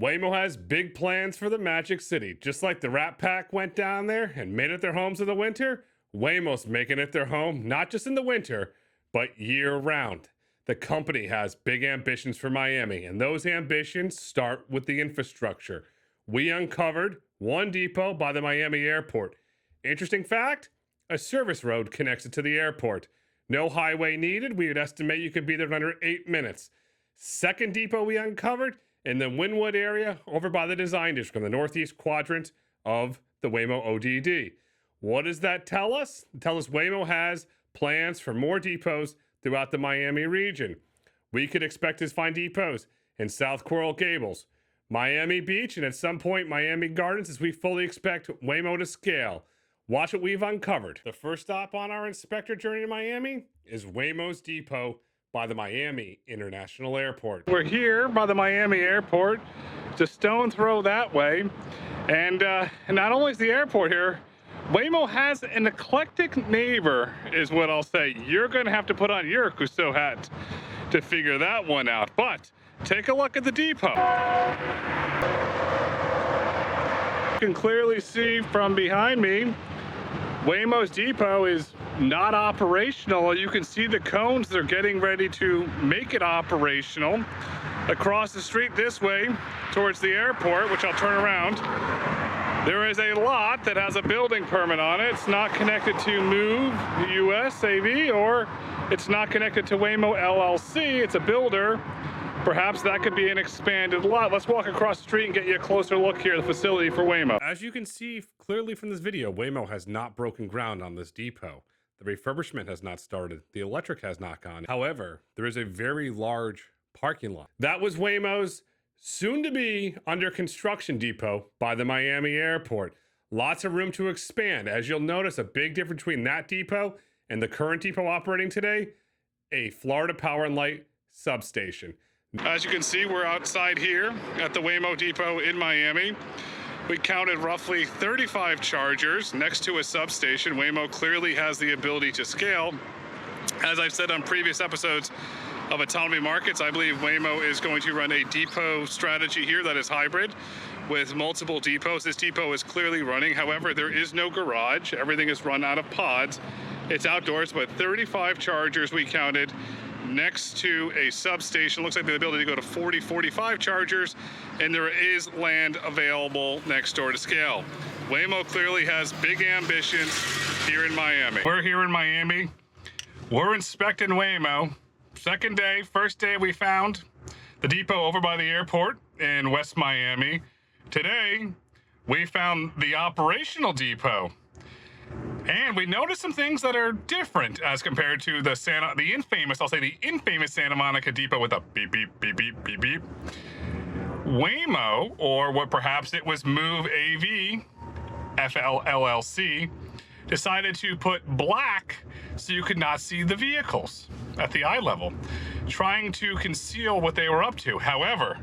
Waymo has big plans for the Magic City. Just like the Rat Pack went down there and made it their homes in the winter, Waymo's making it their home, not just in the winter, but year round. The company has big ambitions for Miami, and those ambitions start with the infrastructure. We uncovered one depot by the Miami airport. Interesting fact, a service road connects it to the airport. No highway needed. We would estimate you could be there in under 8 minutes. Second depot we uncovered in the Wynwood area over by the design district in the northeast quadrant of the Waymo ODD. What does that tell us? It tells us Waymo has plans for more depots throughout the Miami region. We could expect to find depots in South Coral Gables, Miami Beach, and at some point Miami Gardens, as we fully expect Waymo to scale. Watch what we've uncovered. The first stop on our inspector journey to Miami is Waymo's depot by the Miami International Airport. We're here by the Miami Airport, just stone's throw that way. And not only is the airport here, Waymo has an eclectic neighbor, is what I'll say. You're gonna have to put on your Cousteau hat to figure that one out. But take a look at the depot. You can clearly see from behind me, Waymo's depot is not operational. You can see the cones. They're getting ready to make it operational. Across the street this way towards the airport, which I'll turn around, there is a lot that has a building permit on it. It's not connected to Move US AV, or it's not connected to Waymo LLC. It's a builder. Perhaps that could be an expanded lot. Let's walk across the street and get you a closer look here at the facility for Waymo. As you can see clearly from this video, Waymo has not broken ground on this depot. The refurbishment has not started. The electric has not gone. However, there is a very large parking lot. That was Waymo's soon-to-be under construction depot by the Miami airport. Lots of room to expand. As you'll notice, a big difference between that depot and the current depot operating today, a Florida Power and Light substation. As you can see, we're outside here at the Waymo depot in Miami. We counted roughly 35 chargers next to a substation. Waymo clearly has the ability to scale. As I've said on previous episodes of Autonomy Markets, I believe Waymo is going to run a depot strategy here that is hybrid with multiple depots. This depot is clearly running. However, there is no garage. Everything is run out of pods. It's outdoors, but 35 chargers we counted next to a substation. Looks like the ability to go to 40, 45 chargers, and there is land available next door to scale. Waymo clearly has big ambitions here in Miami. We're here in Miami. We're inspecting Waymo. Second day, first day we found the depot over by the airport in West Miami. Today, we found the operational depot. And we noticed some things that are different as compared to the infamous Santa Monica depot with a beep, beep, beep, beep, beep, beep. Waymo, or what perhaps it was Move AV, FPL LLC, decided to put black so you could not see the vehicles at the eye level, trying to conceal what they were up to. However,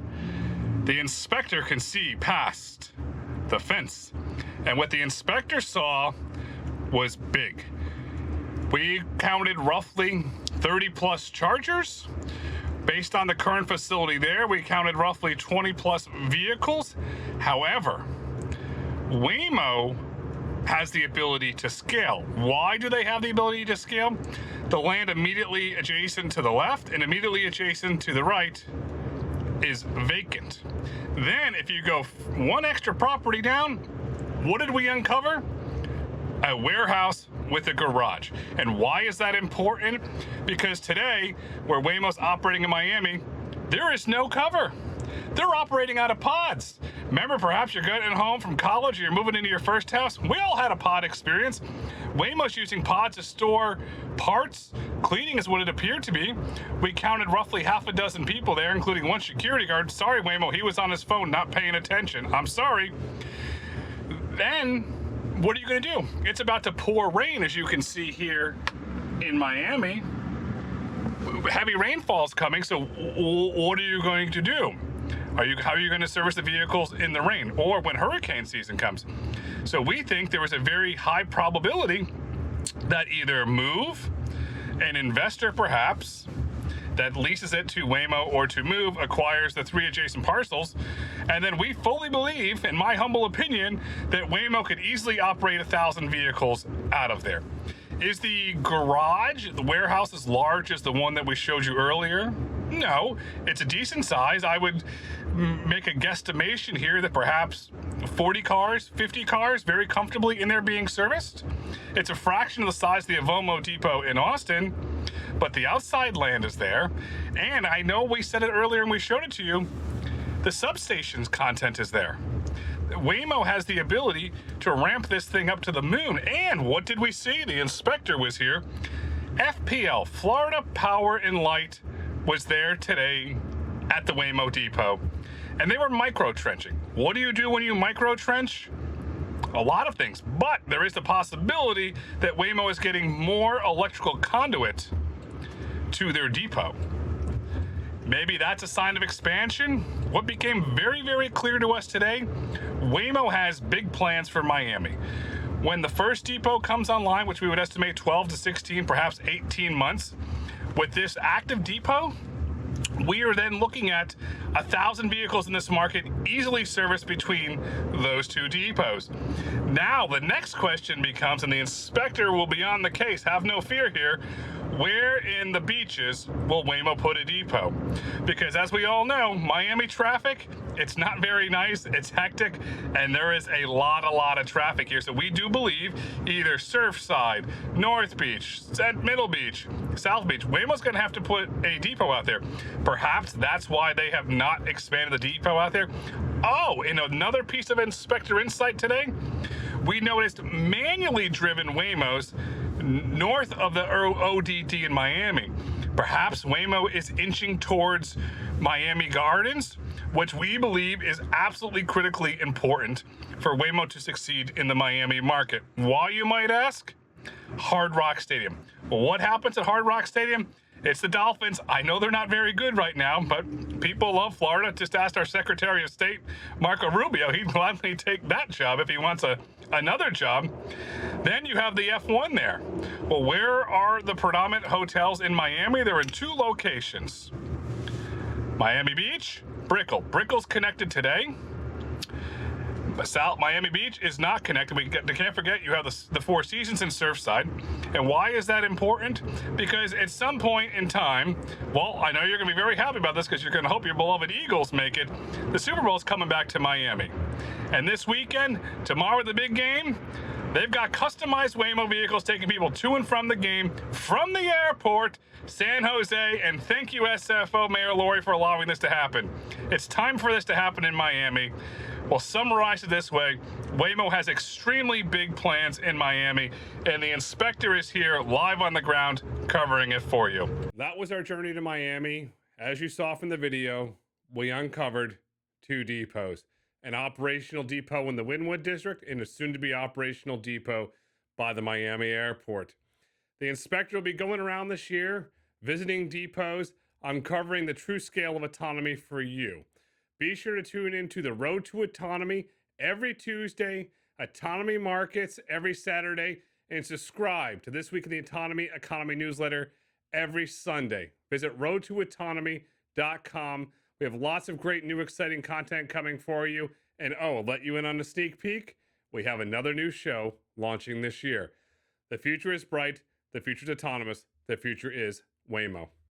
the inspector can see past the fence, and what the inspector saw was big. We counted roughly 30 plus chargers. Based on the current facility there, we counted roughly 20 plus vehicles. However, Waymo has the ability to scale. Why do they have the ability to scale? The land immediately adjacent to the left and immediately adjacent to the right is vacant. Then if you go one extra property down, what did we uncover? A warehouse with a garage. And why is that important? Because today, where Waymo's operating in Miami, there is no cover. They're operating out of pods. Remember, perhaps you're getting home from college or you're moving into your first house. We all had a pod experience. Waymo's using pods to store parts. Cleaning is what it appeared to be. We counted roughly half a dozen people there, including one security guard. Sorry, Waymo, he was on his phone not paying attention. I'm sorry. Then, what are you going to do? It's about to pour rain, as you can see here in Miami. Heavy rainfall's coming, so what are you going to do? How are you going to service the vehicles in the rain or when hurricane season comes? So we think there was a very high probability that either Move, an investor perhaps, that leases it to Waymo or to Move, acquires the 3 adjacent parcels, And then we fully believe, in my humble opinion, that Waymo could easily operate 1,000 vehicles out of there. Is the garage, the warehouse, as large as the one that we showed you earlier? No, it's a decent size. I would make a guesstimation here that perhaps 40 cars, 50 cars very comfortably in there being serviced. It's a fraction of the size of the Waymo depot in Austin, but the outside land is there. And I know we said it earlier and we showed it to you, the substation's content is there. Waymo has the ability to ramp this thing up to the moon. And what did we see? The inspector was here. FPL, Florida Power and Light, was there today at the Waymo depot. And they were micro trenching. What do you do when you micro trench? A lot of things. But there is the possibility that Waymo is getting more electrical conduit to their depot. Maybe that's a sign of expansion. What became very, very clear to us today, Waymo has big plans for Miami. When the first depot comes online, which we would estimate 12 to 16, perhaps 18 months, with this active depot, we are then looking at 1,000 vehicles in this market easily serviced between those two depots. Now, the next question becomes, and the inspector will be on the case, have no fear here, where in the beaches will Waymo put a depot? Because as we all know, Miami traffic, it's not very nice, it's hectic, and there is a lot of traffic here. So we do believe either Surfside, North Beach, Middle Beach, South Beach, Waymo's gonna have to put a depot out there. Perhaps that's why they have not expanded the depot out there. Oh, in another piece of inspector insight today, we noticed manually driven Waymos north of the ODD in Miami. Perhaps Waymo is inching towards Miami Gardens, which we believe is absolutely critically important for Waymo to succeed in the Miami market. Why, you might ask? Hard Rock Stadium. Well, what happens at Hard Rock Stadium? It's the Dolphins. I know they're not very good right now, but people love Florida. Just asked our Secretary of State, Marco Rubio. He'd gladly take that job if he wants another job. Then you have the F1 there. Well, where are the predominant hotels in Miami? They're in two locations. Miami Beach, Brickell. Brickell's connected today. South Miami Beach is not connected. We can't forget you have the Four Seasons in Surfside. And why is that important? Because at some point in time, well, I know you're going to be very happy about this because you're going to hope your beloved Eagles make it. The Super Bowl is coming back to Miami. And this weekend, tomorrow, the big game, they've got customized Waymo vehicles taking people to and from the game, from the airport, San Jose, and thank you, SFO Mayor Lori, for allowing this to happen. It's time for this to happen in Miami. We'll summarize it this way. Waymo has extremely big plans in Miami, and the inspector is here live on the ground covering it for you. That was our journey to Miami. As you saw from the video, we uncovered two depots. An operational depot in the Wynwood district and a soon-to-be operational depot by the Miami airport. The inspector will be going around this year, visiting depots, uncovering the true scale of autonomy for you. Be sure to tune into the Road to Autonomy every Tuesday, Autonomy Markets every Saturday, and subscribe to This Week in the Autonomy Economy newsletter every Sunday. Visit roadtoautonomy.com. We have lots of great new exciting content coming for you. And I'll let you in on a sneak peek. We have another new show launching this year. The future is bright. The future is autonomous. The future is Waymo.